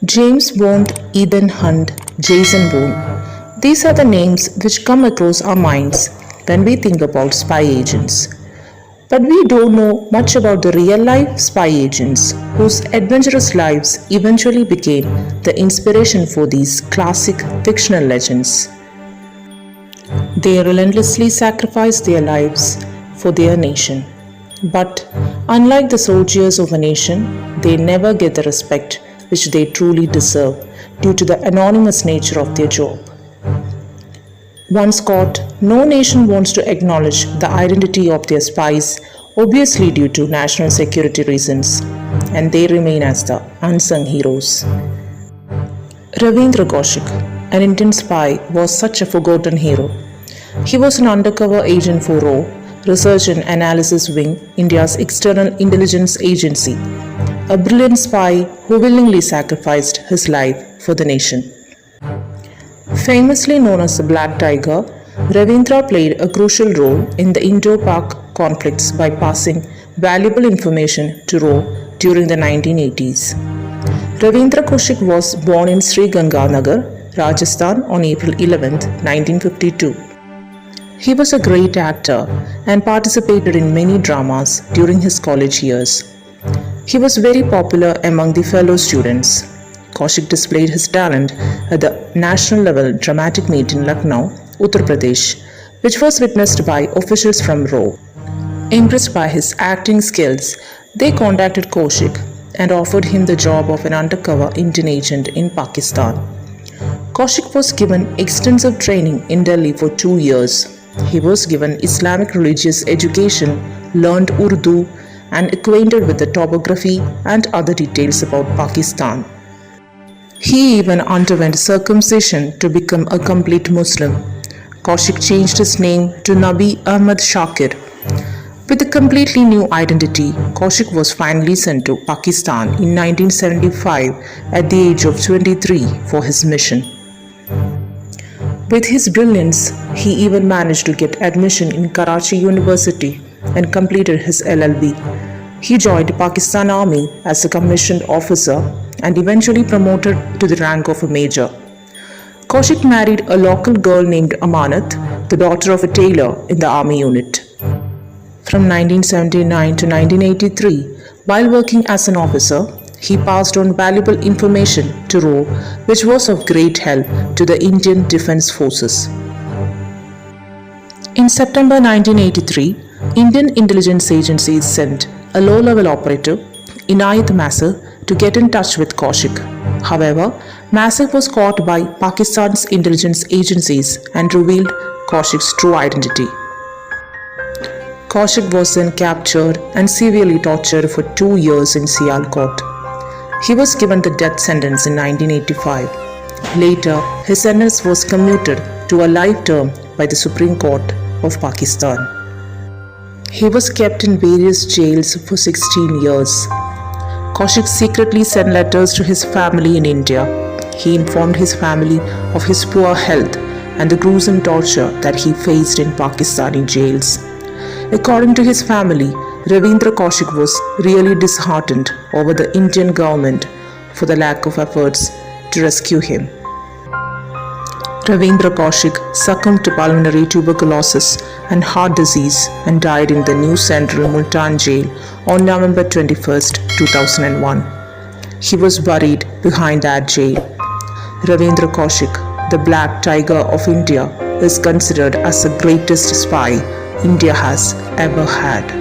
James Bond, Ethan Hunt, Jason Bourne. These are the names which come across our minds when we think about spy agents. But we don't know much about the real life spy agents whose adventurous lives eventually became the inspiration for these classic fictional legends. They relentlessly sacrifice their lives for their nation. But unlike the soldiers of a nation, they never get the respect which they truly deserve due to the anonymous nature of their job. Once caught, no nation wants to acknowledge the identity of their spies, obviously due to national security reasons, and they remain as the unsung heroes. Ravindra Kaushik, an Indian spy, was such a forgotten hero. He was an undercover agent for RAW, Research and Analysis Wing, India's external intelligence agency, a brilliant spy who willingly sacrificed his life for the nation. Famously known as the Black Tiger, Ravindra played a crucial role in the Indo-Pak conflicts by passing valuable information to RAW during the 1980s. Ravindra Kaushik was born in Sri Ganganagar, Rajasthan on April 11, 1952. He was a great actor and participated in many dramas during his college years. He was very popular among the fellow students. Kaushik displayed his talent at the national level dramatic meet in Lucknow, Uttar Pradesh, which was witnessed by officials from RAW. Impressed by his acting skills, they contacted Kaushik and offered him the job of an undercover Indian agent in Pakistan. Kaushik was given extensive training in Delhi for 2 years. He was given Islamic religious education, learned Urdu, and acquainted with the topography and other details about Pakistan. He even underwent circumcision to become a complete Muslim. Kaushik changed his name to Nabi Ahmad Shakir. With a completely new identity, Kaushik was finally sent to Pakistan in 1975 at the age of 23 for his mission. With his brilliance, he even managed to get admission in Karachi University and completed his LLB. He joined Pakistan Army as a commissioned officer and eventually promoted to the rank of a major. Kaushik married a local girl named Amanat, the daughter of a tailor in the army unit. From 1979 to 1983, while working as an officer, he passed on valuable information to RAW, which was of great help to the Indian Defence Forces. In September 1983, Indian intelligence agencies sent a low-level operative, Inayat Masih, to get in touch with Kaushik. However, Masih was caught by Pakistan's intelligence agencies and revealed Kaushik's true identity. Kaushik was then captured and severely tortured for 2 years in Sialkot. He was given the death sentence in 1985. Later, his sentence was commuted to a life term by the Supreme Court of Pakistan. He was kept in various jails for 16 years. Kaushik secretly sent letters to his family in India. He informed his family of his poor health and the gruesome torture that he faced in Pakistani jails. According to his family, Ravindra Kaushik was really disheartened over the Indian government for the lack of efforts to rescue him. Ravindra Kaushik succumbed to pulmonary tuberculosis and heart disease and died in the New Central Multan jail on November 21, 2001. He was buried behind that jail. Ravindra Kaushik, the Black Tiger of India, is considered as the greatest spy India has ever had.